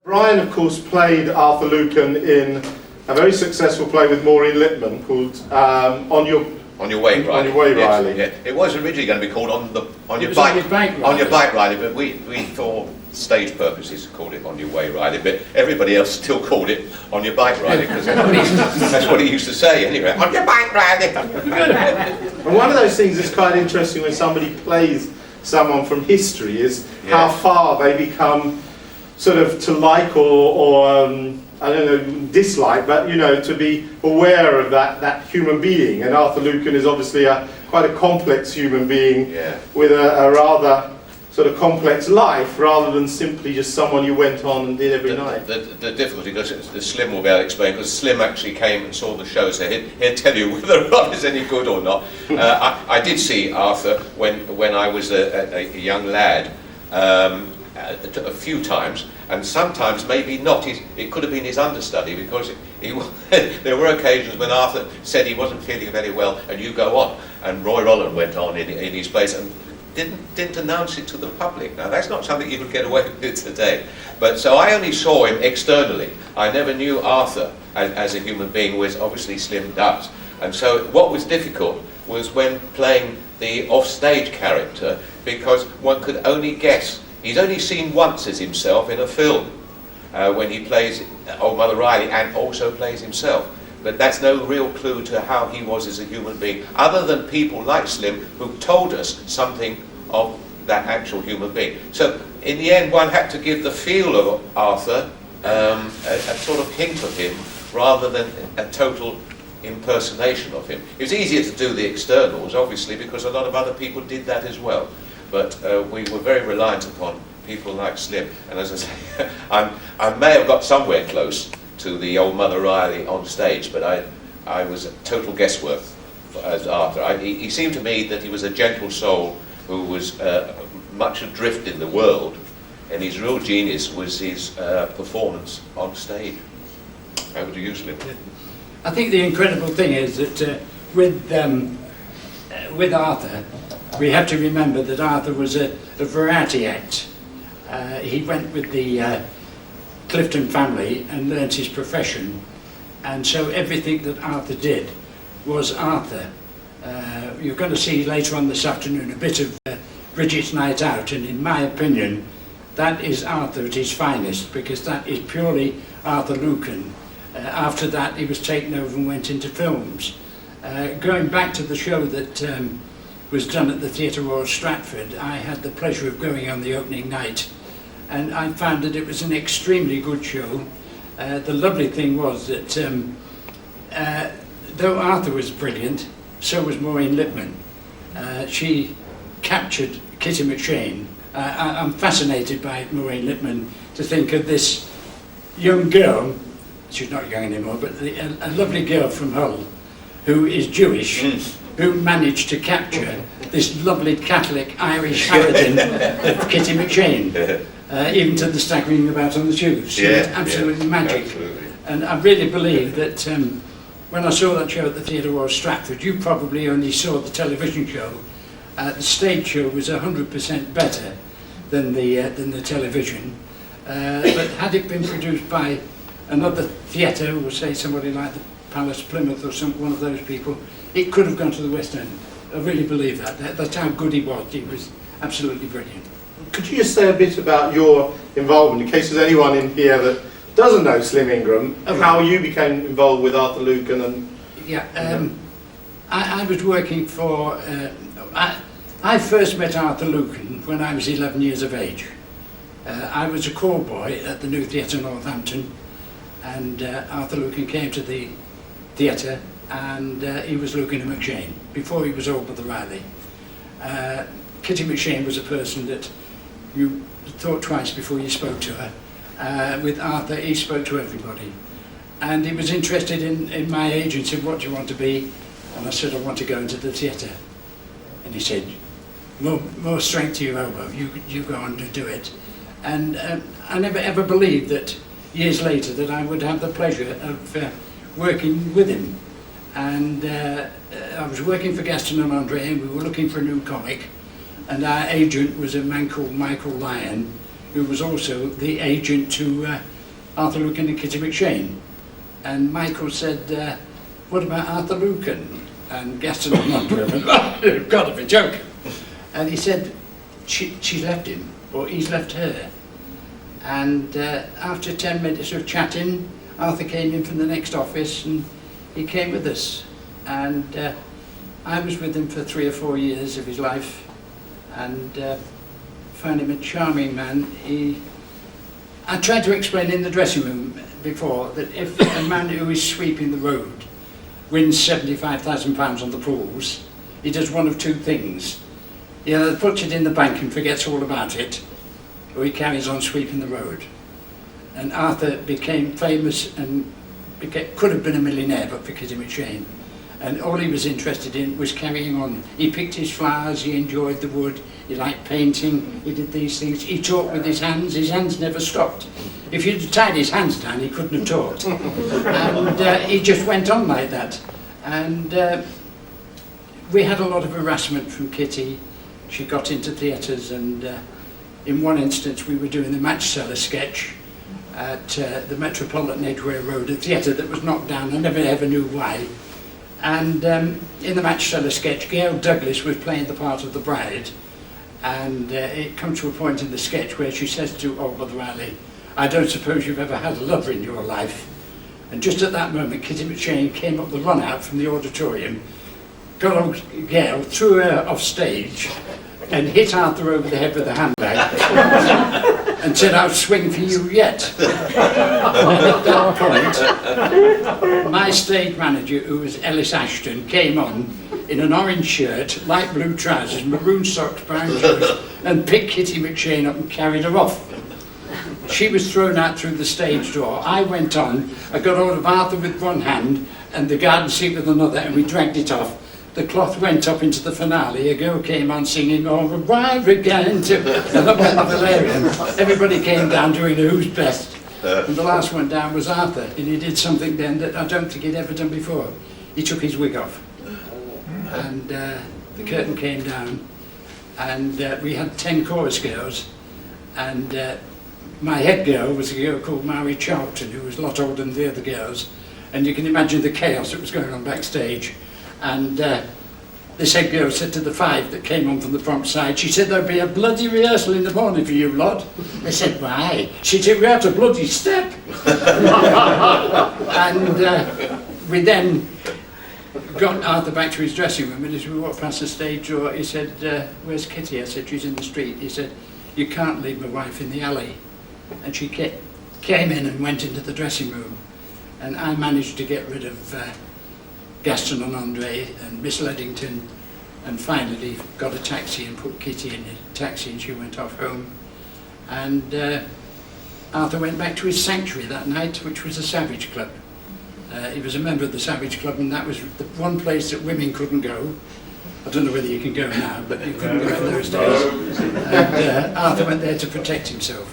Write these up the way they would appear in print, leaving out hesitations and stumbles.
Brian, of course, played Arthur Lucan in a very successful play with Maureen Lipman called On Your Way, Riley. On Your Way, yes, Riley. Yeah. It was originally going to be called On Your Bike, Riley, but we for stage purposes called it On Your Way, Riley, but everybody else still called it On Your Bike, Riley, because that's what he used to say anyway. On your bike, Riley. And one of those things that's quite interesting when somebody plays someone from history is how far they become sort of to like or I don't know, dislike, but you know, to be aware of that human being. And Arthur Lucan is obviously quite a complex human being with a rather sort of complex life, rather than simply just someone you went on and did every night. The difficulty, because Slim will be able to explain, because Slim actually came and saw the show, so he'll tell you whether or not it's any good or not. I did see Arthur when I was a young lad, a few times, and sometimes maybe not. It could have been his understudy, because there were occasions when Arthur said he wasn't feeling very well, and you go on, and Roy Rolland went on in his place and didn't announce it to the public. Now that's not something you could get away with today. But so I only saw him externally. I never knew Arthur as a human being, which obviously Slim does. And so what was difficult was when playing the off-stage character, because one could only guess. He's only seen once as himself in a film, when he plays Old Mother Riley and also plays himself. But that's no real clue to how he was as a human being, other than people like Slim who told us something of that actual human being. So in the end, one had to give the feel of Arthur a sort of hint of him, rather than a total impersonation of him. It was easier to do the externals, obviously, because a lot of other people did that as well. But we were very reliant upon people like Slim. And as I say, I may have got somewhere close to the Old Mother Riley on stage, but I was a total guesswork as Arthur. He seemed to me that he was a gentle soul who was much adrift in the world, and his real genius was his performance on stage. How would you use Slim? I think the incredible thing is that with Arthur, we have to remember that Arthur was a variety act. He went with the Clifton family and learnt his profession, and so everything that Arthur did was Arthur. You're going to see later on this afternoon a bit of Bridget's Night Out, and in my opinion that is Arthur at his finest, because that is purely Arthur Lucan. After that he was taken over and went into films. Going back to the show that was done at the Theatre Royal Stratford, I had the pleasure of going on the opening night, and I found that it was an extremely good show. The lovely thing was that though Arthur was brilliant, so was Maureen Lipman. She captured Kitty McShane. I'm fascinated by Maureen Lipman, to think of this young girl, she's not young anymore, but a lovely girl from Hull who is Jewish, who managed to capture this lovely Catholic Irish harridan of Kitty McShane, even to the staggering about on the tubes. She was absolutely magic. Absolutely. And I really believe that when I saw that show at the Theatre Royal Stratford, you probably only saw the television show. The stage show was 100% better than the television. But had it been produced by another theatre, or say somebody like the Palace Plymouth or one of those people, it could have gone to the West End. I really believe that. That's how good he was. He was absolutely brilliant. Could you just say a bit about your involvement, in case there's anyone in here that doesn't know Slim Ingram, how you became involved with Arthur Lucan? And I was working for... I first met Arthur Lucan when I was 11 years of age. I was a call boy at the New Theatre Northampton, and Arthur Lucan came to the theatre, and he was Lucan and McShane before he was Old Mother Riley. Kitty McShane was a person that you thought twice before you spoke to her. With Arthur, he spoke to everybody, and he was interested in my age and said, "What do you want to be?" And I said, "I want to go into the theatre." And he said, more strength to your elbow, you go on to do it. And I never ever believed that years later that I would have the pleasure of working with him. And I was working for Gaston and Andre, and we were looking for a new comic, and our agent was a man called Michael Lyon, who was also the agent to Arthur Lucan and Kitty McShane. And Michael said, what about Arthur Lucan? And Gaston went, you've got to be joking. And he said, she's left him, or he's left her. And after 10 minutes of chatting, Arthur came in from the next office and he came with us. And I was with him for 3 or 4 years of his life, and found him a charming man. I tried to explain in the dressing room before that if a man who is sweeping the road wins £75,000 on the pools, he does one of two things. He either puts it in the bank and forgets all about it, or he carries on sweeping the road. And Arthur became famous and could have been a millionaire but for Kitty McShane. And all he was interested in was carrying on. He picked his flowers, he enjoyed the wood, he liked painting, he did these things. He talked with his hands never stopped. If you'd tied his hands down, he couldn't have talked. And he just went on like that. And we had a lot of harassment from Kitty. She got into theatres, and in one instance we were doing the Match Cellar sketch at the Metropolitan Edgware Road, a theatre that was knocked down. I never ever knew why. And in the Match Cellar sketch, Gail Douglas was playing the part of the bride, and it comes to a point in the sketch where she says to old Mother Ali, I don't suppose you've ever had a lover in your life. And just at that moment, Kitty McShane came up the run out from the auditorium, got old Gail, threw her off stage, and hit Arthur over the head with a handbag, and said, I'll swing for you yet. And at that point, my stage manager, who was Ellis Ashton, came on in an orange shirt, light blue trousers, maroon socks, brown shoes, and picked Kitty McShane up and carried her off. She was thrown out through the stage door. I went on, I got hold of Arthur with one hand and the garden seat with another, and we dragged it off. The cloth went up into the finale. A girl came on singing "All Right Again," and that went the Valerian. Everybody came down doing who's best. And the last one down was Arthur, and he did something then that I don't think he'd ever done before. He took his wig off, and the curtain came down, and we had 10 chorus girls, and my head girl was a girl called Mary Charlton, who was a lot older than the other girls, and you can imagine the chaos that was going on backstage. And this head girl said to the 5 that came on from the front side, she said, there'll be a bloody rehearsal in the morning for you lot. They said, why? She said, we had a bloody step. And we then got Arthur back to his dressing room, and as we walked past the stage door, he said, where's Kitty? I said, she's in the street. He said, you can't leave my wife in the alley. And she came in and went into the dressing room, and I managed to get rid of Gaston and Andre and Miss Leddington, and finally got a taxi and put Kitty in a taxi, and she went off home. And Arthur went back to his sanctuary that night, which was the Savage Club. He was a member of the Savage Club, and that was the one place that women couldn't go. I don't know whether you can go now, but you couldn't go in those days. And Arthur went there to protect himself.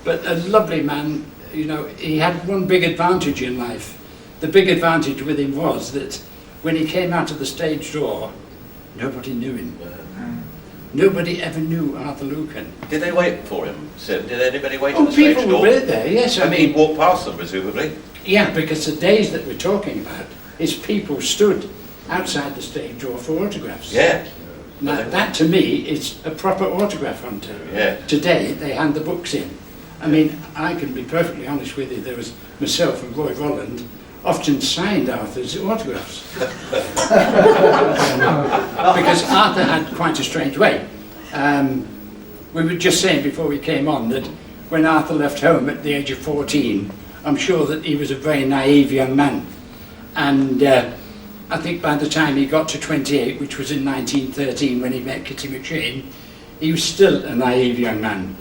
But a lovely man, you know, he had one big advantage in life. The big advantage with him was that when he came out of the stage door, nobody knew him. Nobody ever knew Arthur Lucan. Did they wait for him, Sim? Did anybody wait at the people stage door? were there, yes. I mean, he'd walk past them, presumably. Yeah, because the days that we're talking about is people stood outside the stage door for autographs. Yeah. Now, that to me is a proper autograph hunter. Yeah. Today, they hand the books in. I mean, I can be perfectly honest with you, there was myself and Roy Rolland often signed Arthur's autographs. Because Arthur had quite a strange way. We were just saying before we came on that when Arthur left home at the age of 14, I'm sure that he was a very naive young man. And I think by the time he got to 28, which was in 1913 when he met Kitty McShane, he was still a naive young man.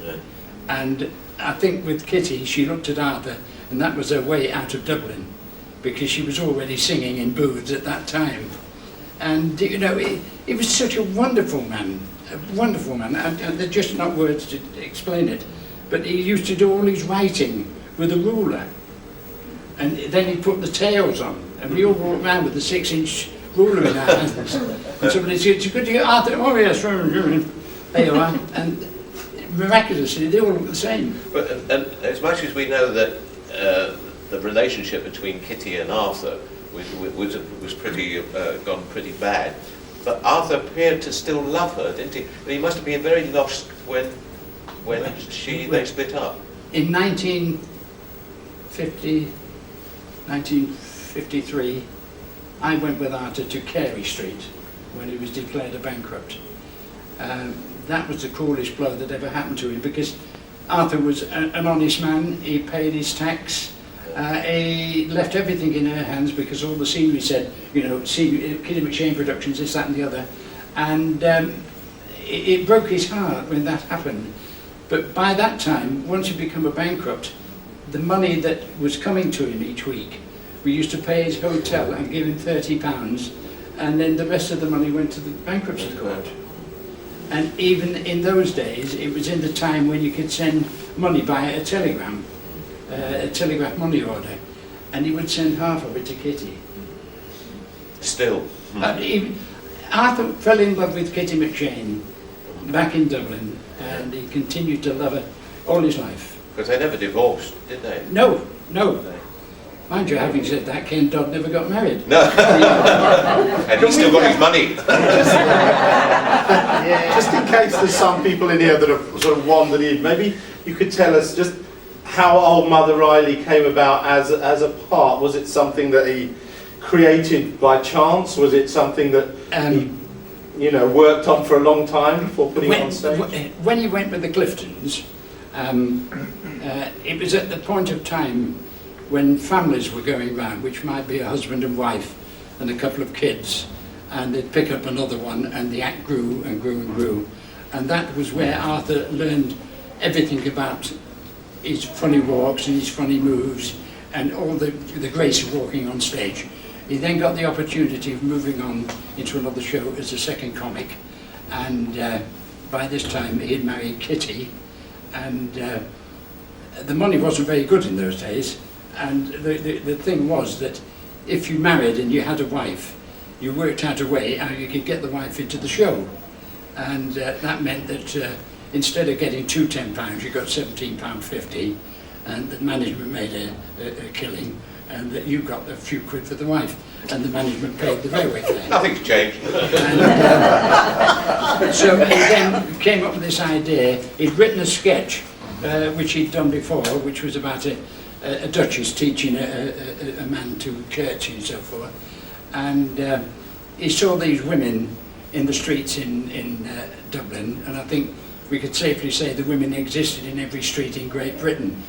And I think with Kitty, she looked at Arthur, and that was her way out of Dublin, because she was already singing in booths at that time. And you know, he was such a wonderful man, and they're just not words to explain it. But he used to do all his writing with a ruler, and then he put the tails on, and we all walked around with the 6-inch ruler in our hands. And somebody said, "Could you get Arthur?" "Oh yes, there you are." And miraculously, they all look the same. But and as much as we know that the relationship between Kitty and Arthur was pretty gone pretty bad. But Arthur appeared to still love her, didn't he? But he must have been very lost when they split up. In 1953, I went with Arthur to Carey Street when he was declared a bankrupt. That was the cruelest blow that ever happened to him, because Arthur was an honest man. He paid his tax. He left everything in her hands, because all the scenery said, you know, Kitty McShane Productions, this, that and the other. And it broke his heart when that happened. But by that time, once he became a bankrupt, the money that was coming to him each week, we used to pay his hotel and give him £30, and then the rest of the money went to the bankruptcy court. And even in those days, it was in the time when you could send money by a telegram, a telegraph money order, and he would send half of it to Kitty. Still. Arthur fell in love with Kitty McShane back in Dublin, and he continued to love her all his life. Because they never divorced, did they? No, no. Mind you, having said that, Ken Dodd never got married. No. And he's still got his money. Just in case there's some people in here that have sort of wandered in, maybe you could tell us just how Old Mother Riley came about as a part. Was it something that he created by chance? Was it something that he, you know, worked on for a long time before putting it on stage? When he went with the Cliftons, it was at the point of time when families were going round, which might be a husband and wife and a couple of kids, and they'd pick up another one, and the act grew and grew and grew. And that was where Arthur learned everything about his funny walks and his funny moves and all the grace of walking on stage. He then got the opportunity of moving on into another show as a second comic, and by this time he had married Kitty, and the money wasn't very good in those days. And the thing was that if you married and you had a wife, you worked out a way how you could get the wife into the show. And that meant that instead of getting two £10, you got £17.50, and the management made a killing, and that you got a few quid for the wife, and the management paid the railway fare. Nothing's changed. And, so he then came up with this idea. He'd written a sketch, which he'd done before, which was about a duchess teaching a man to curtsy and so forth, and he saw these women in the streets in Dublin, and I think we could safely say the women existed in every street in Great Britain.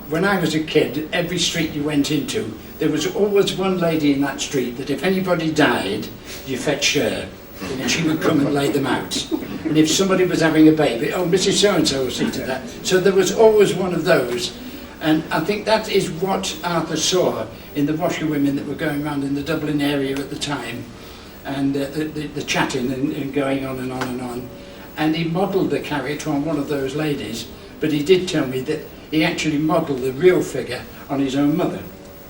When I was a kid, every street you went into, there was always one lady in that street that if anybody died, you fetched her, and she would come and lay them out. And if somebody was having a baby, oh, Mrs. So-and-so will see to that. So there was always one of those. And I think that is what Arthur saw in the washerwomen that were going around in the Dublin area at the time, and the chatting and going on and on and on. And he modelled the character on one of those ladies, but he did tell me that he actually modelled the real figure on his own mother.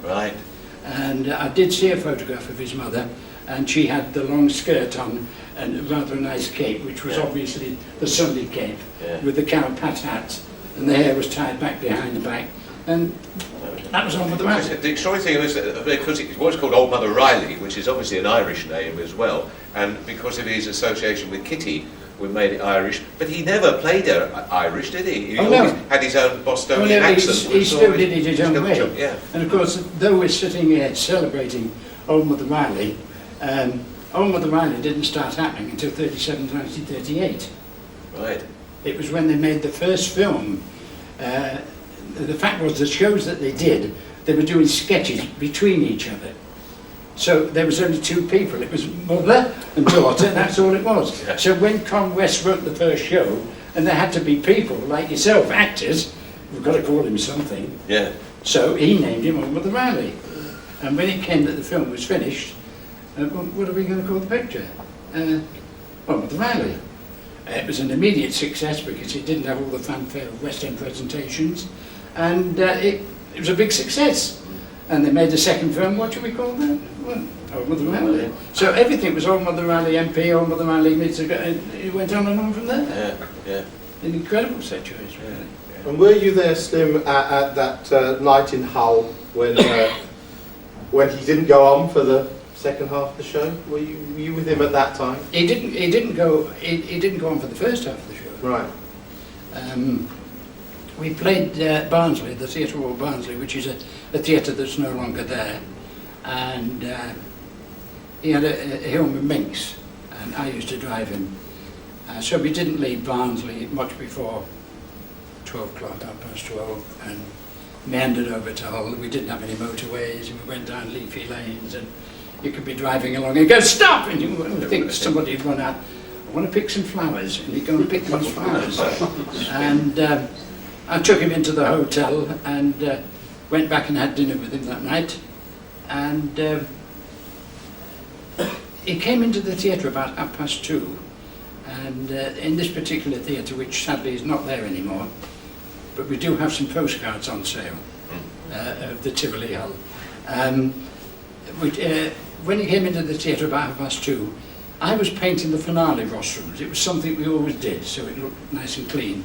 Right. And I did see a photograph of his mother, and she had the long skirt on and rather a nice cape, which was obviously the Sunday cape, with the cowpat hat, and the hair was tied back behind the back, and that was on with the rest. The extraordinary thing is that because it was called Old Mother Riley, which is obviously an Irish name as well, and because of his association with Kitty, we made it Irish, but he never played her Irish, did he? He always had his own Bostonian accent. He still did it his own way. Yeah. And of course, though we're sitting here celebrating Old Mother Riley, Old Mother Riley didn't start happening until 1938. Right. It was when they made the first film. The fact was, the shows that they did, they were doing sketches between each other. So there was only two people. It was mother and daughter, and that's all it was. Yeah. So when Con West wrote the first show, and there had to be people like yourself, actors, we've got to call him something. Yeah. So he named him Old Mother Riley. And when it came that the film was finished, what are we going to call the picture? Old Mother Riley. It was an immediate success because it didn't have all the fanfare of West End presentations, and it was a big success. And they made a second film. What should we call that? Well, Old Mother Riley. So everything was Old Mother Riley MP, Old Mother Riley, and it went on and on from there. Yeah, yeah. An incredible situation, really. Yeah. And were you there, Slim, at that night in Hull when he didn't go on for the second half of the show? Were you with him at that time? He didn't go on for the first half of the show. Right. We played Barnsley, the Theatre Royal Barnsley, which is a theatre that's no longer there, and he had a Hillman Minx, and I used to drive him. So we didn't leave Barnsley much before 12 o'clock, 12:30, and meandered over to Hull. We didn't have any motorways, and we went down leafy lanes, and you could be driving along and go, stop! And you would think somebody would run out, I want to pick some flowers, and he'd go and pick those flowers. And I took him into the hotel and went back and had dinner with him that night. And he came into the theatre about 2:30, and in this particular theatre, which sadly is not there anymore, but we do have some postcards on sale of the Tivoli Hull. When he came into the theatre about 2:30, I was painting the finale rostrums. It was something we always did, so it looked nice and clean.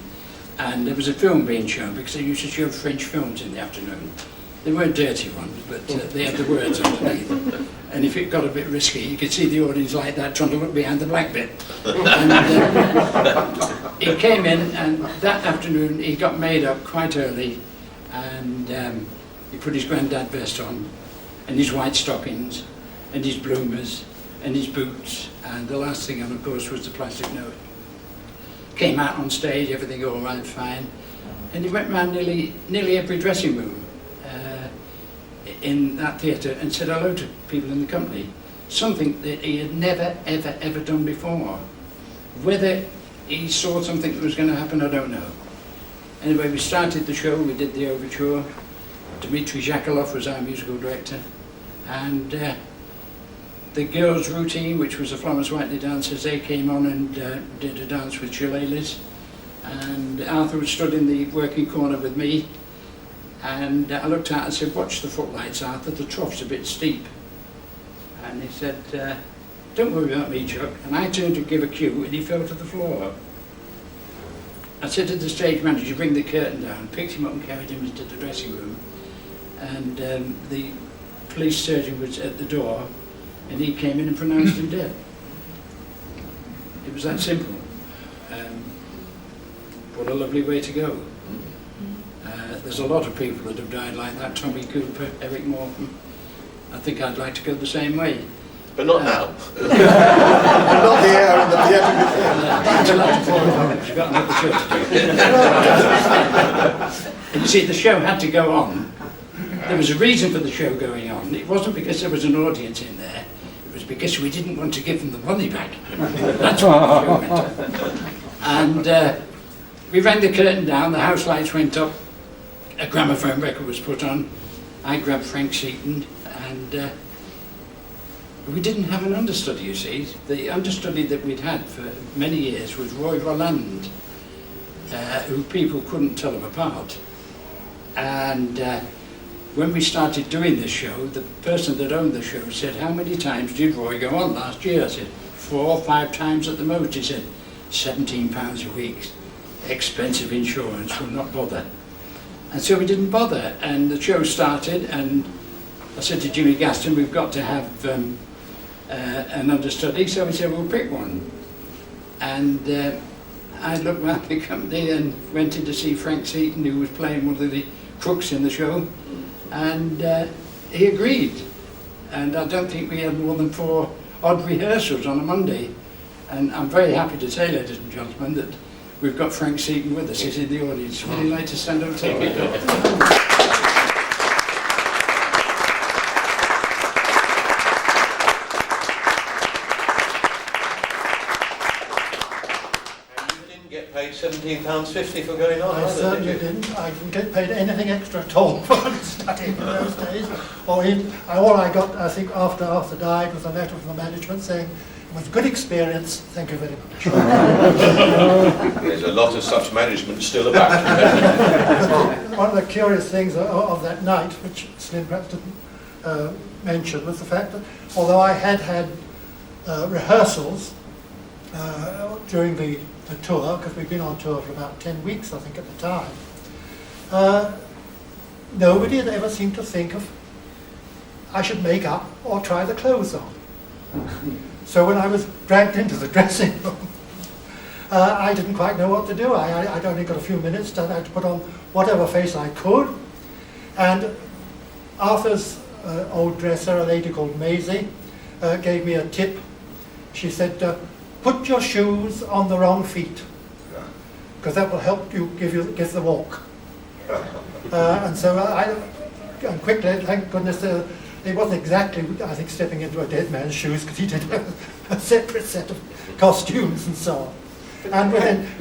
And there was a film being shown, because they used to show French films in the afternoon. They weren't dirty ones, but they had the words underneath. And if it got a bit risky, you could see the audience like that trying to look behind the black bit. And he came in, and that afternoon he got made up quite early, and he put his grandad vest on, and his white stockings, and his bloomers, and his boots, and the last thing on, of course, was the plastic note. Came out on stage, everything all right, fine, and he went round nearly every dressing room in that theatre and said hello to people in the company, something that he had never, ever done before. Whether he saw something that was going to happen, I don't know. Anyway, we started the show, we did the overture. Dmitry Zhakalov was our musical director, and the girls' routine, which was the Florence Whiteley dancers, they came on and did a dance with shillelaghs, and Arthur stood in the working corner with me, and I looked out and said, watch the footlights, Arthur, the trough's a bit steep. And he said, don't worry about me, Chuck. And I turned to give a cue, and he fell to the floor. I said to the stage manager, bring the curtain down, picked him up and carried him into the dressing room, and the police surgeon was at the door, and he came in and pronounced him dead. It was that simple. What a lovely way to go. There's a lot of people that have died like that, Tommy Cooper, Eric Morton. I think I'd like to go the same way. But not now. Not the air and the We've got another show to do. And you see, the show had to go on. There was a reason for the show going on. It wasn't because there was an audience in there. It was because we didn't want to give them the money back. That's what the show went on. And we rang the curtain down, the house lights went up, a gramophone record was put on. I grabbed Frank Seaton, and we didn't have an understudy, you see. The understudy that we'd had for many years was Roy Rolland, who people couldn't tell them apart. And when we started doing this show, the person that owned the show said, how many times did Roy go on last year? I said, 4 or 5 times at the most. He said, £17 a week, expensive insurance, will not bother. And so we didn't bother, and the show started, and I said to Jimmy Gaston, we've got to have an understudy, so he said, we'll pick one. And I looked around the company and went in to see Frank Seaton, who was playing one of the crooks in the show, and he agreed. And I don't think we had more than 4 odd rehearsals on a Monday. And I'm very happy to say, ladies and gentlemen, that we've got Frank Seaton with us. He's in the audience. Would you like to stand up and take it? Paid £17.50 for going on. I certainly didn't. I didn't get paid anything extra at all for studying in those days. All I got, I think, after Arthur died was a letter from the management saying, it was a good experience, thank you very much. There's a lot of such management still about. One of the curious things of that night, which Slim perhaps didn't mention, was the fact that although I had rehearsals during the tour, because we'd been on tour for about 10 weeks, I think, at the time, nobody had ever seemed to think of I should make up or try the clothes on. So when I was dragged into the dressing room, I didn't quite know what to do. I'd only got a few minutes, and I had to put on whatever face I could. And Arthur's old dresser, a lady called Maisie, gave me a tip. She said, put your shoes on the wrong feet, because that will help you give the walk. And so and quickly, thank goodness, it wasn't exactly, I think, stepping into a dead man's shoes, because he did have a separate set of costumes and so on. And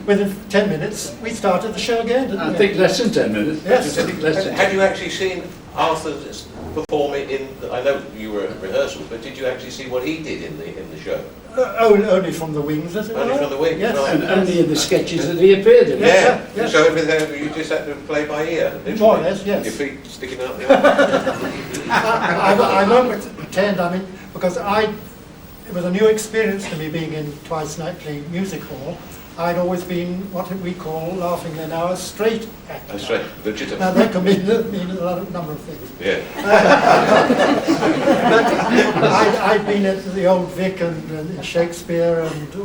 within 10 minutes, we started the show again, didn't we? I think less than 10 minutes. Yes. I think less than Had you actually seen Arthur perform it in? I know you were at rehearsals, but did you actually see what he did in the show? Only from the wings, as it were. Only from the wings, yes. right. And only in the sketches that he appeared in. Yeah. Yes. So everything you just had to play by ear. literally. More or less, yes. Your feet sticking out the other. I won't pretend, I mean, because it was a new experience to me being in Twice Nightly Music Hall. I'd always been what we call, laughingly now, a straight actor. That's right. Legitimate. Now that can mean a number of things. Yeah. But I'd been at the Old Vic and Shakespeare and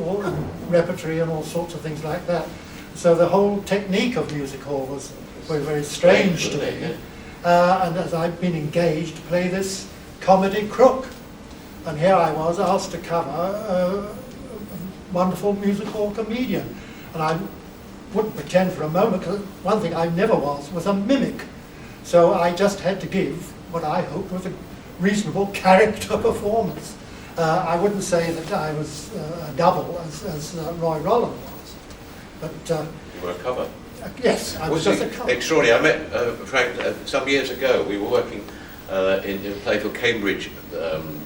repertory and all sorts of things like that. So the whole technique of music hall was very strange to me. And as I'd been engaged to play this comedy crook. And here I was asked to cover a wonderful music hall comedian. And I wouldn't pretend for a moment, because one thing I never was a mimic. So I just had to give what I hoped was a reasonable character performance. I wouldn't say that I was a double as Roy Rolland was. But You were a cover. yes, I was just a cover. Extraordinary. I met Frank some years ago. We were working in a play for Cambridge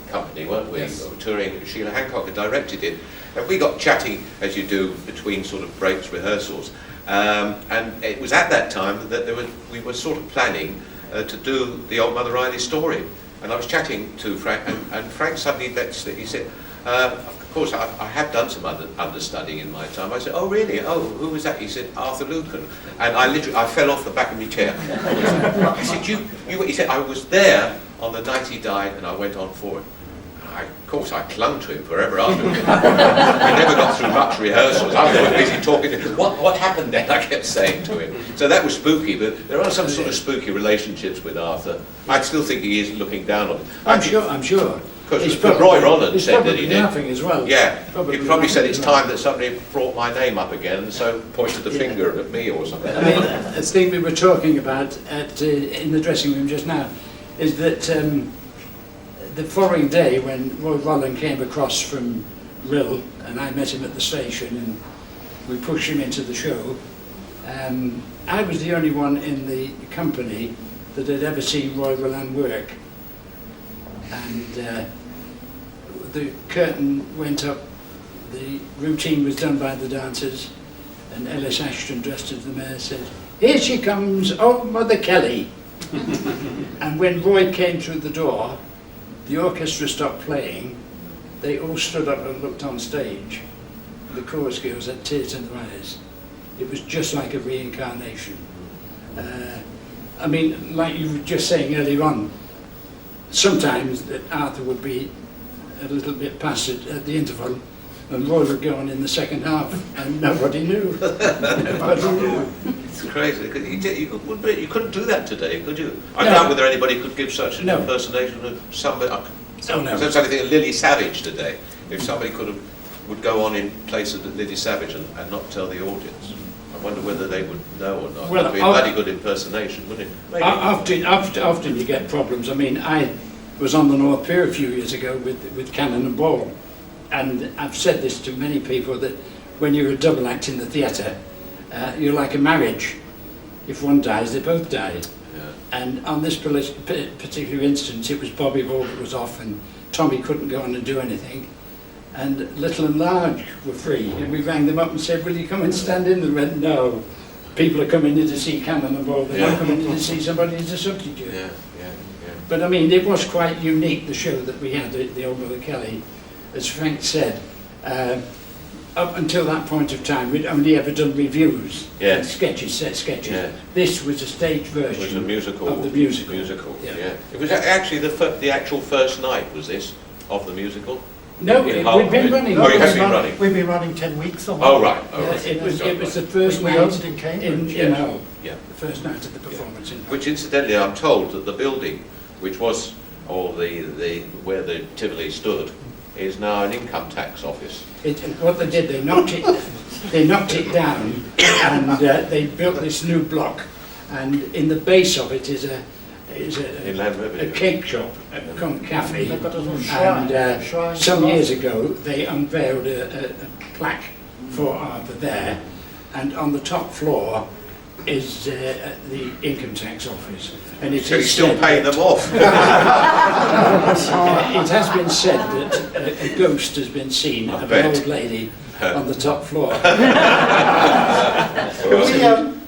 Company, weren't we? Yes. Touring. Sheila Hancock had directed it. And we got chatting, as you do, between sort of breaks, rehearsals. And it was at that time that we were sort of planning to do the Old Mother Riley story. And I was chatting to Frank, and Frank suddenly he said, of course, I have done some understudying in my time. I said, oh really? Oh, who was that? He said, Arthur Lucan. And I fell off the back of my chair. I said, he said, I was there on the night he died, and I went on for it. Of course, I clung to him forever afterwards. We never got through much rehearsals. I was always busy talking to him. What happened then? I kept saying to him. So that was spooky, but there are some sort of spooky relationships with Arthur. I still think he is looking down on it. I'm sure. Because Roy Rolland said that he did. Laughing as well. Yeah, he probably said it's time that somebody brought my name up again, and so pointed the finger at me or something. I mean, the thing we were talking about in the dressing room just now is that the following day, when Roy Rolland came across from Rill, and I met him at the station, and we pushed him into the show, I was the only one in the company that had ever seen Roy Rolland work. And the curtain went up, the routine was done by the dancers, and Ellis Ashton, dressed as the mayor, said, "Here she comes, old Mother Kelly." And when Roy came through the door, the orchestra stopped playing, they all stood up and looked on stage. The chorus girls had tears in their eyes. It was just like a reincarnation. I mean, like you were just saying earlier on, sometimes that Arthur would be a little bit past it at the interval, and Roy would go on in the second half, and nobody knew. Nobody knew. It's crazy. You couldn't do that today, could you? I doubt whether anybody could give such an impersonation of somebody. Something like Lily Savage today. If somebody would go on in place of Lily Savage and not tell the audience. I wonder whether they would know or not. Well, it would be a bloody good impersonation, wouldn't it? Maybe. Often you get problems. I mean, I was on the North Pier a few years ago with Cannon and Ball, and I've said this to many people, that when you're a double act in the theatre, you're like a marriage. If one dies, they both die. Yeah. And on this particular instance, it was Bobby Ball that was off, and Tommy couldn't go on and do anything. And Little and Large were free, and we rang them up and said, "Will you come and stand in?" They went, "No, people are coming in to see Cannon and Ball, they're not coming in to see somebody as a substitute." Yeah. But I mean, it was quite unique, the show that we had at the Old Mother Kelly. As Frank said, up until that point of time, we'd only ever done reviews, Yeah. and sketches, set sketches. Yeah. This was a stage version It was a musical. of the musical. Yeah. It was actually the actual first night, was this, of the musical? No, In we'd Hull? been running. Oh, you have we've been running? We've been running 10 weeks or more. Oh, right. Oh, Yeah, right. it was the first We night opened in Cambridge. in Hull. Yeah. The first night of the performance in Hull. Which incidentally, I'm told that the building, which was, or the where the Tivoli stood, is now an income tax office. What they did, they knocked it down, and they built this new block. And in the base of it is a Inland Revenue. cake shop, a cafe. They've got a little shrine. And Shrine some to years Arthur. ago, they unveiled a plaque for Arthur there, and on the top floor is the income tax office. And it So is he's still said paying that- them off. It has been said that a ghost has been seen I of bet. an old lady on the top floor.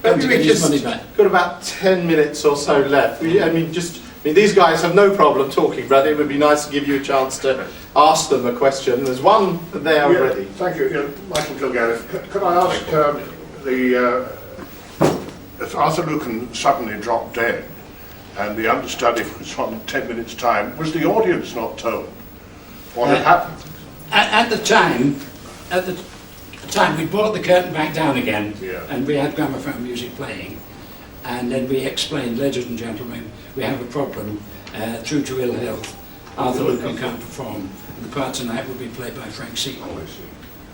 Maybe we his money just back. got about 10 minutes or so left. These guys have no problem talking, but it would be nice to give you a chance to ask them a question. There's one there already. Thank you. Michael Kilgareth. Could I ask if Arthur Lucan suddenly dropped dead and the understudy was on 10 minutes' time, was the audience not told what had happened? At the time, we brought the curtain back down again, Yeah. and we had gramophone music playing, and then we explained, ladies and gentlemen, we have a problem. Through to ill health, Arthur Lucan can't perform. The part tonight will be played by Frank Seton. Oh, I see.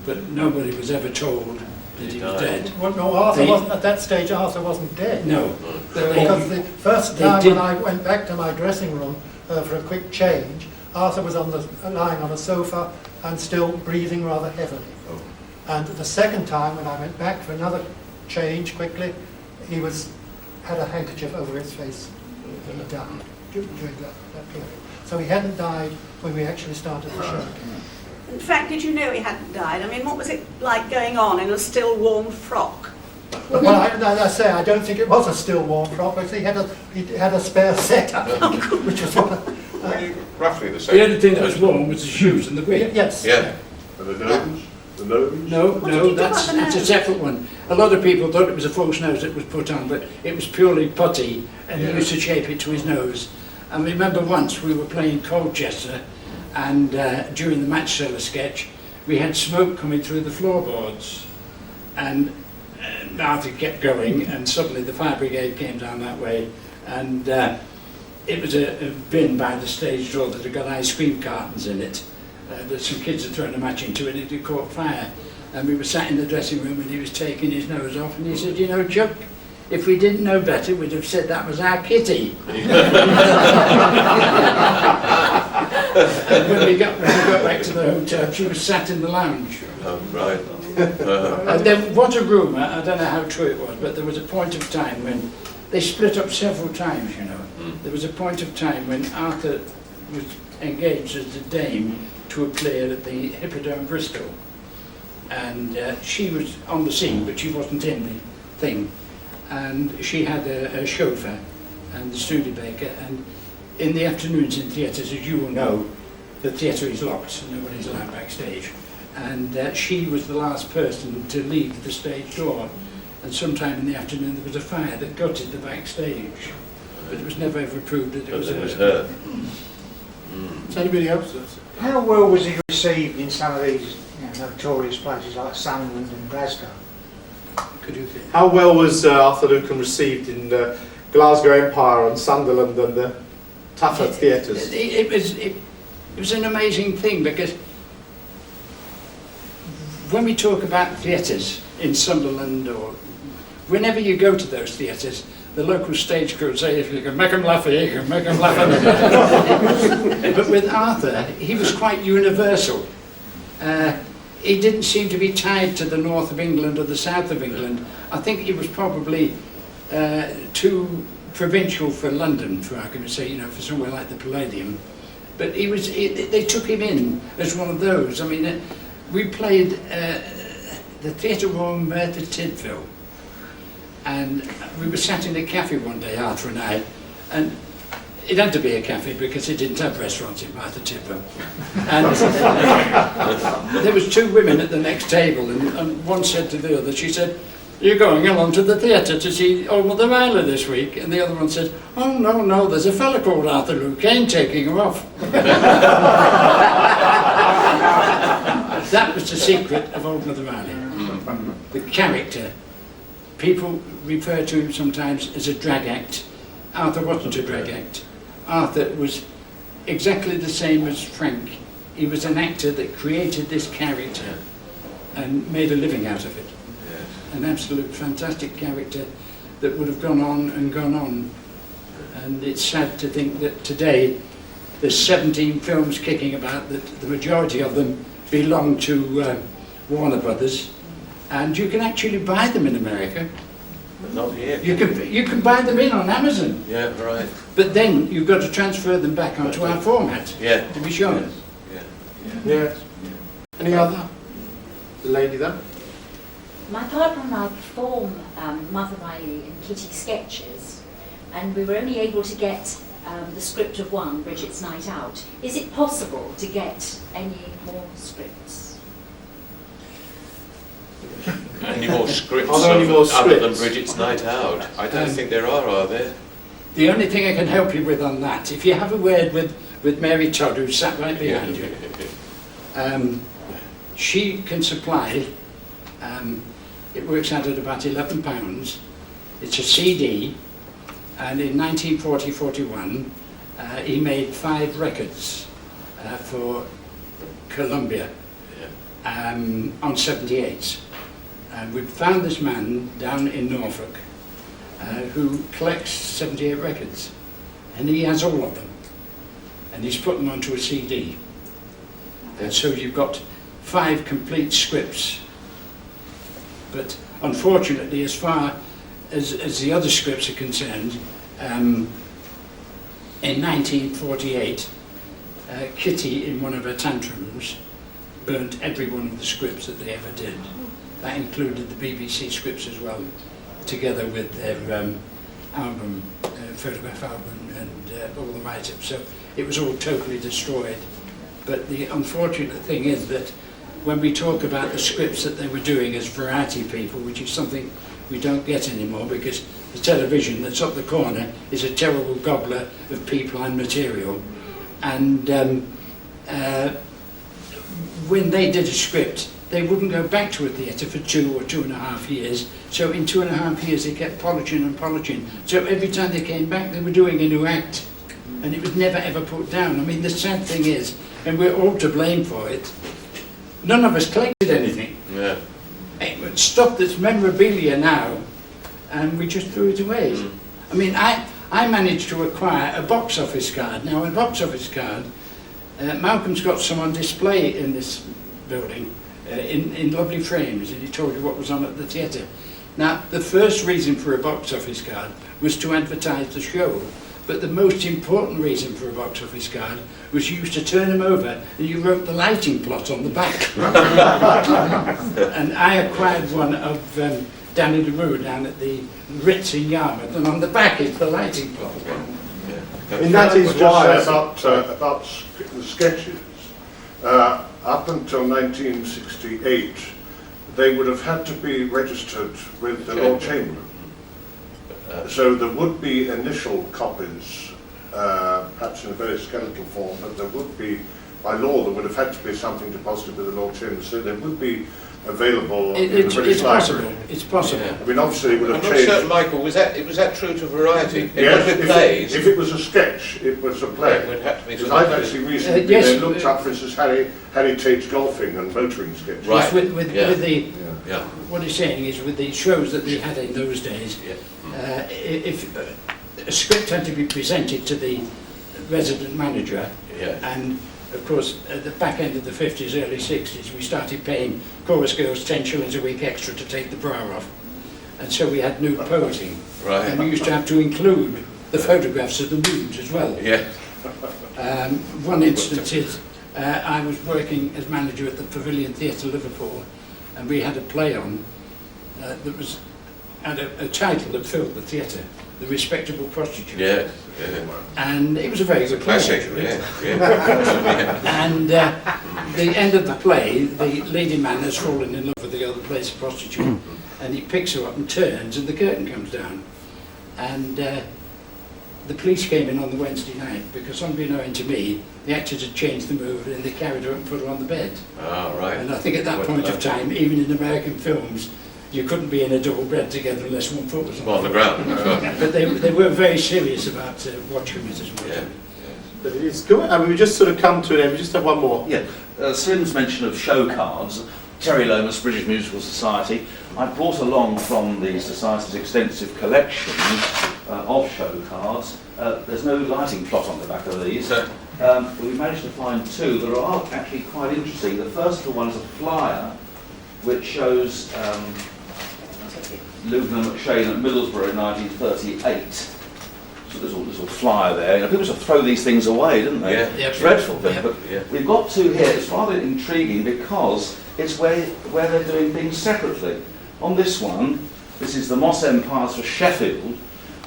But nobody was ever told that he was dead. Well, no, Arthur They- wasn't, at that stage Arthur wasn't dead. No. But Because the first they time did- when I went back to my dressing room for a quick change, Arthur was lying on a sofa and still breathing rather heavily. Oh. And the second time when I went back for another change quickly, he had a handkerchief over his face and he died during that period. So he hadn't died when we actually started the show. In fact, did you know he hadn't died? I mean, what was it like going on in a still warm frock? Well, I say I don't think it was a still warm frock, because he had a spare set, I think, which was what. Roughly the the same. only thing that was warm was the shoes and the wig. Yes. Yeah. And the nose? The nose? No, What did no, you do that's about the a nose? separate one. A lot of people thought it was a false nose that was put on, but it was purely putty, and he Yeah. used to shape it to his nose. And remember once we were playing Colchester, and during the match cellar sketch, we had smoke coming through the floorboards, and Arthur kept going, and suddenly the fire brigade came down that way, and it was a bin by the stage door that had got ice cream cartons in it. That some kids had thrown a match into it, and it had caught fire. And we were sat in the dressing room, and he was taking his nose off, and he said, "You know, Chuck, if we didn't know better, we'd have said that was our kitty." And when we got back to the hotel, she was sat in the lounge. Right. And then, what a rumour, I don't know how true it was, but there was a point of time when they split up several times, you know. There was a point of time when Arthur was engaged as a dame to a player at the Hippodrome Bristol. And she was on the scene, but she wasn't in the thing. And she had a chauffeur and the Studebaker, and in the afternoons in theatres, as you will know, the theatre is locked, nobody's allowed backstage. And she was the last person to leave the stage door. And sometime in the afternoon there was a fire that gutted the backstage. But it was never ever proved that it was her. Anybody else? How well was he received in some of these notorious places like Sunderland and Glasgow? Could you think? How well was Arthur Lucan received in Glasgow Empire and Sunderland and the tougher theatres? It was an amazing thing, because when we talk about theatres in Sunderland, or whenever you go to those theatres, the local stage crew say, if you can make them laugh, you can make them laugh. But with Arthur, he was quite universal. He didn't seem to be tied to the north of England or the south of England. I think he was probably too provincial for London, for argument's sake, you know, for somewhere like the Palladium. But they took him in as one of those. I mean, we played the Theatre Royal Merthyr Tydfil, and we were sat in a cafe one day, Arthur and I, and it had to be a cafe because it didn't have restaurants in Martha Tipper. And there was two women at the next table, and one said to the other, she said, "You're going along to the theatre to see Old Mother Riley this week?" And the other one said, "Oh, no, no, there's a fella called Arthur Lucan taking her off." That was the secret of Old Mother Riley. The character. People refer to him sometimes as a drag act. Arthur wasn't a drag act. Arthur was exactly the same as Frank. He was an actor that created this character and made a living out of it. An absolute fantastic character that would have gone on and gone on. And it's sad to think that today there's 17 films kicking about, that the majority of them belong to Warner Brothers, and you can actually buy them in America. But not here. You can buy them in on Amazon. Yeah, right. But then you've got to transfer them back onto our format to be shown. Yes. Any other? The lady there? My partner and I perform Mother Riley and Kitty sketches, and we were only able to get the script of one, Bridget's Night Out. Is it possible to get any more scripts? Any more scripts, Are there any more other than scripts? Bridget's Night Out? I don't think there are there? The only thing I can help you with on that, if you have a word with Mary Todd, who sat right behind you, she can supply, it works out at about £11. It's a CD, and in 1940-41 he made 5 records for Columbia on 78s. And we found this man down in Norfolk who collects 78 records, and he has all of them, and he's put them onto a CD. And so you've got 5 complete scripts. But unfortunately, as far as the other scripts are concerned, in 1948, Kitty, in one of her tantrums, burnt every one of the scripts that they ever did. That included the BBC scripts as well, together with their album, photograph album, and all the write-ups. So it was all totally destroyed. But the unfortunate thing is that when we talk about the scripts that they were doing as variety people, which is something we don't get anymore, because the television that's up the corner is a terrible gobbler of people and material. And when they did a script, they wouldn't go back to a theatre for 2 or 2.5 years. So in 2.5 years they kept polishing and polishing. So every time they came back they were doing a new act, and it was never ever put down. I mean, the sad thing is, and we're all to blame for it, none of us collected anything. Yeah. It was stuff that's memorabilia now, and we just threw it away. I mean, I managed to acquire a box office card. Now, a box office card, Malcolm's got some on display in this building, in lovely frames, and he told you what was on at the theatre. Now, the first reason for a box office card was to advertise the show, but the most important reason for a box office card was you used to turn them over and you wrote the lighting plot on the back. And I acquired one of Danny LaRue down at the Ritz in Yarmouth, and on the back is the lighting plot. I mean, that is why about the sketches. Up until 1968, they would have had to be registered with the Lord Chamberlain. So there would be initial copies, perhaps in a very skeletal form, but there would be, by law, there would have had to be something deposited with the Lord Chamberlain. So they would be available in the British Library. It's possible. I mean, obviously it would have I'm changed. not certain, Michael, was that true to variety? Yes, It was plays. if it was a sketch, it was a play. It would have to be Because something. I've actually recently yes, looked up, for instance, Harry Tate's golfing and motoring sketches. Right. Yes, with the, Yeah. what he's saying is, with the shows that they had in those days, Yeah. if a script had to be presented to the resident manager, Yeah. and of course at the back end of the 50s, early 60s, we started paying chorus girls 10 shillings a week extra to take the bra off, and so we had nude posing, Right. and we used to have to include the photographs of the nudes as well. Yeah. One instance is, I was working as manager at the Pavilion Theatre Liverpool, and we had a play on that had a title that filled the theatre, the respectable prostitute. Yeah. And it was a very good Classic. play. Yeah. And the end of the play, the lady man has fallen in love with the other place prostitute, and he picks her up and turns, and the curtain comes down. And the police came in on the Wednesday night because, unbeknown to me, the actors had changed the movie and they carried her up and put her on the bed. Oh, right. And I think at that point of time, even in American films, you couldn't be in a double bed together unless one foot was On the ground. But they were very serious about watching it as well. Yeah. But it is good. I mean, we just sort of come to an end. We just have one more. Yeah, Slim's mention of show cards, Terry Lomas, British Musical Society. I brought along from the Society's extensive collection of show cards. There's no lighting plot on the back of these. We managed to find two that are actually quite interesting. The first one is a flyer which shows Lucan and McShane at Middlesbrough in 1938. So there's a little flyer there. You know, people just throw these things away, didn't they? Yeah. Dreadful thing. Yeah. But we've got two here. It's rather intriguing because it's where they're doing things separately. On this one, this is the Moss Empires for Sheffield.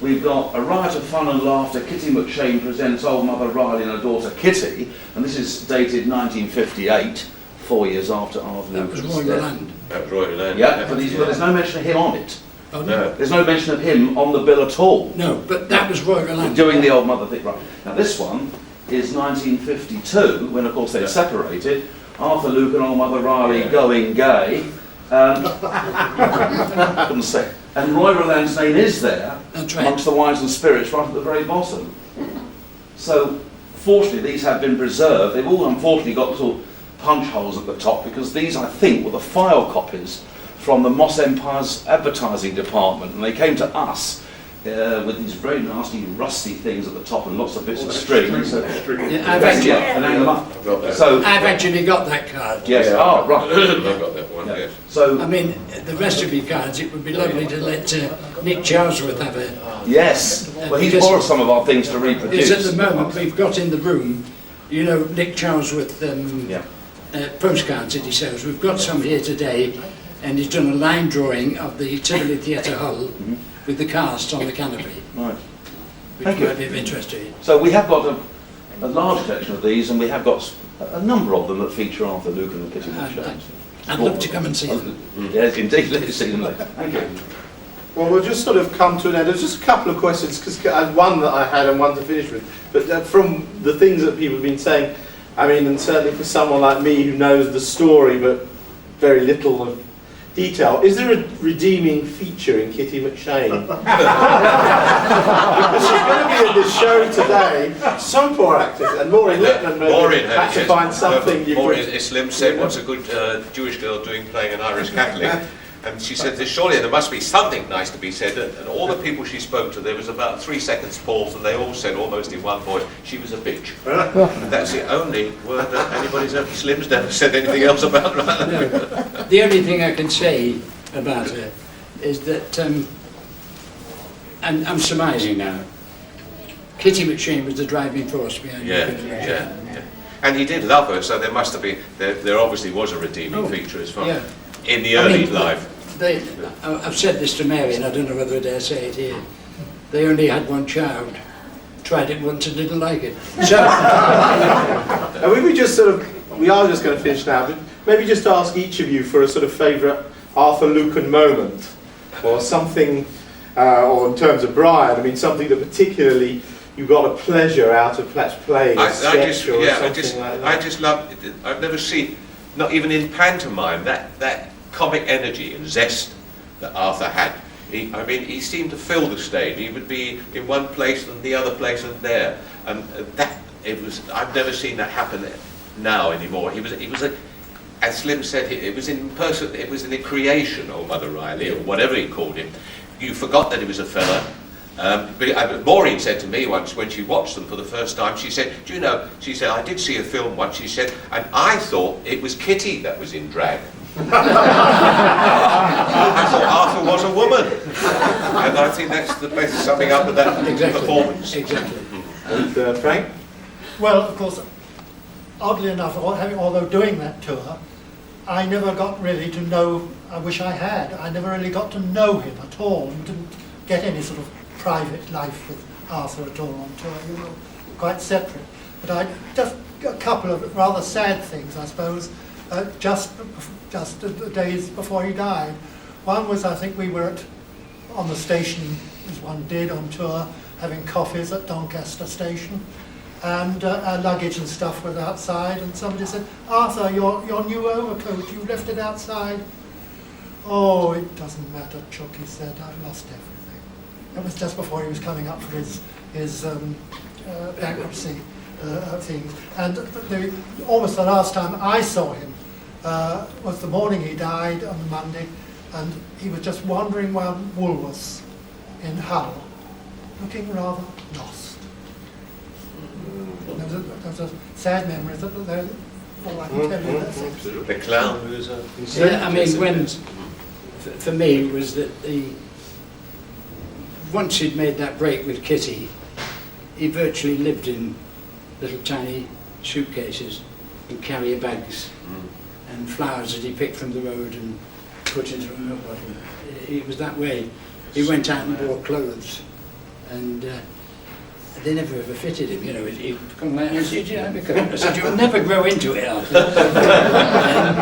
We've got a riot of fun and laughter. Kitty McShane presents old Mother Riley and her daughter Kitty, and this is dated 1958, 4 years after Arthur That was Lucan's Royal death. Land. That was Royal Land. Yeah, but there's no mention of him on it. Oh, No. There's no mention of him on the bill at all. No, but that was Royal Land. Doing the old mother thing. Right. Now this one is 1952, when of course they separated. Arthur Lucan, old Mother Riley, going gay. Couldn't say. And Roy Roland's name is there, That's right. amongst the wines and spirits, right at the very bottom. So, fortunately, these have been preserved. They've all unfortunately got little punch holes at the top, because these, I think, were the file copies from the Moss Empire's advertising department, and they came to us with these very nasty, rusty things at the top and lots of bits of string. So, Yeah, I've actually, and hang them up. I've got that. So, I've actually got that card. yes, oh, right. I've got that one, Yeah. yes. So, I mean, the rest of your cards, it would be lovely to let Nick Charlesworth have a... yes. Well, he's borrowed some of our things to reproduce. Because at the moment, we've got in the room, you know, Nick Charlesworth Yeah. postcards that he sells. We've got some here today, and he's done a line drawing of the Tivoli Theatre Hull with the cast on the canopy, Right. which Thank you. might be of interest to you. So we have got a large collection of these, and we have got a number of them that feature Arthur Lucan and Kitty McShane. I'd love to come and see them. Yes, indeed. Let's see them later. Thank you. Well, we'll just sort of come to an end. There's just a couple of questions, because one that I had and one to finish with. But from the things that people have been saying, I mean, and certainly for someone like me who knows the story but very little of detail, is there a redeeming feature in Kitty McShane? Because she's going to be in this show today. So poor actors, and Maureen Lippman had to find something you Maureen could... Islam said, what's a good Jewish girl doing playing an Irish Catholic? And she said, surely there must be something nice to be said. And all the people she spoke to, there was about 3 seconds pause, and they all said almost in one voice, she was a bitch. And that's the only word that anybody's ever... Slim's never said anything else about her. No. The only thing I can say about her is that, and I'm surmising now, Kitty McShane was the driving force behind Yeah. And he did love her, so there must have been... There obviously was a redeeming feature as far in the early life. I've said this to Mary, and I don't know whether I dare say it here. They only had one child, tried it once and didn't like it. So, And we just sort of, we are just going to finish now, but maybe just ask each of you for a sort of favourite Arthur Lucan moment, or something, or in terms of Brian, I mean something that particularly you got a pleasure out of perhaps playing a sketch or something like that. I just love, I've never seen, not even in pantomime, that comic energy and zest that Arthur had. He seemed to fill the stage. He would be in one place and the other place and there. And I've never seen that happen now anymore. He was as Slim said, it was in a creation, old Mother Riley, or whatever he called him. You forgot that he was a fella. Maureen said to me once when she watched them for the first time, she said, do you know, she said, I did see a film once, she said, and I thought it was Kitty that was in drag. I thought Arthur was a woman. And I think that's the best summing up of that performance. Exactly. And Frank? Well, of course, oddly enough, although doing that tour, I never got really to know, I wish I had, I never really got to know him at all, and didn't get any sort of private life with Arthur at all on tour. You were quite separate. But just a couple of rather sad things, I suppose, just the days before he died. One was, I think we were on the station, as one did on tour, having coffees at Doncaster Station, and our luggage and stuff was outside, and somebody said, "Arthur, your new overcoat, you left it outside." "Oh, it doesn't matter, Chuck," he said, "I've lost everything." That was just before he was coming up for his bankruptcy things. And almost the last time I saw him was the morning he died on the Monday, and he was just wandering around Woolworths in Hull, looking rather lost. There's a sad memory that all I can tell you. That's The clown who's Yeah, I mean, when, for me, it was that once he'd made that break with Kitty, he virtually lived in little tiny suitcases and carrier bags and flowers that he picked from the road and put into a milk bottle. He was that way. He went out and bought clothes, and they never ever fitted him. You know, he'd come like, I said, "You'll never grow into it, Arthur."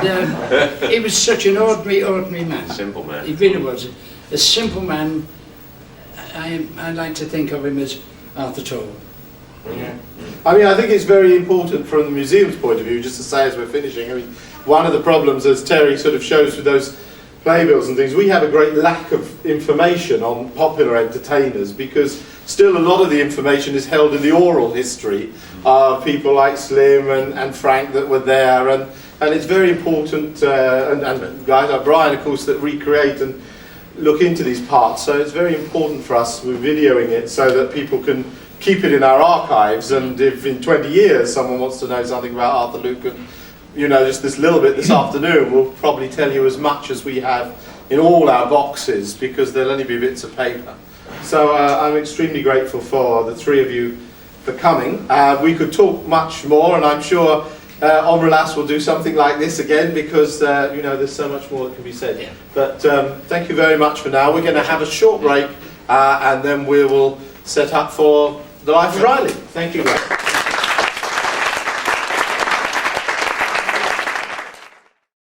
And he was such an ordinary man. Simple man. He really was. A simple man. I like to think of him as Arthur Toll. Yeah. I mean, I think it's very important from the museum's point of view, just to say as we're finishing, I mean, one of the problems, as Terry sort of shows with those playbills and things, we have a great lack of information on popular entertainers, because still a lot of the information is held in the oral history of people like Slim and Frank that were there, and it's very important, and guys like Brian, of course, that recreate and look into these parts, so it's very important for us, we're videoing it so that people can keep it in our archives, and if in 20 years someone wants to know something about Arthur Lucan, you know, just this little bit this afternoon, we'll probably tell you as much as we have in all our boxes, because there'll only be bits of paper. So I'm extremely grateful for the three of you for coming. We could talk much more, and I'm sure Omrelas will do something like this again, because you know, there's so much more that can be said. Yeah. But thank you very much for now. We're going to have a short break, and then we will set up for the Life of Riley. Thank you guys.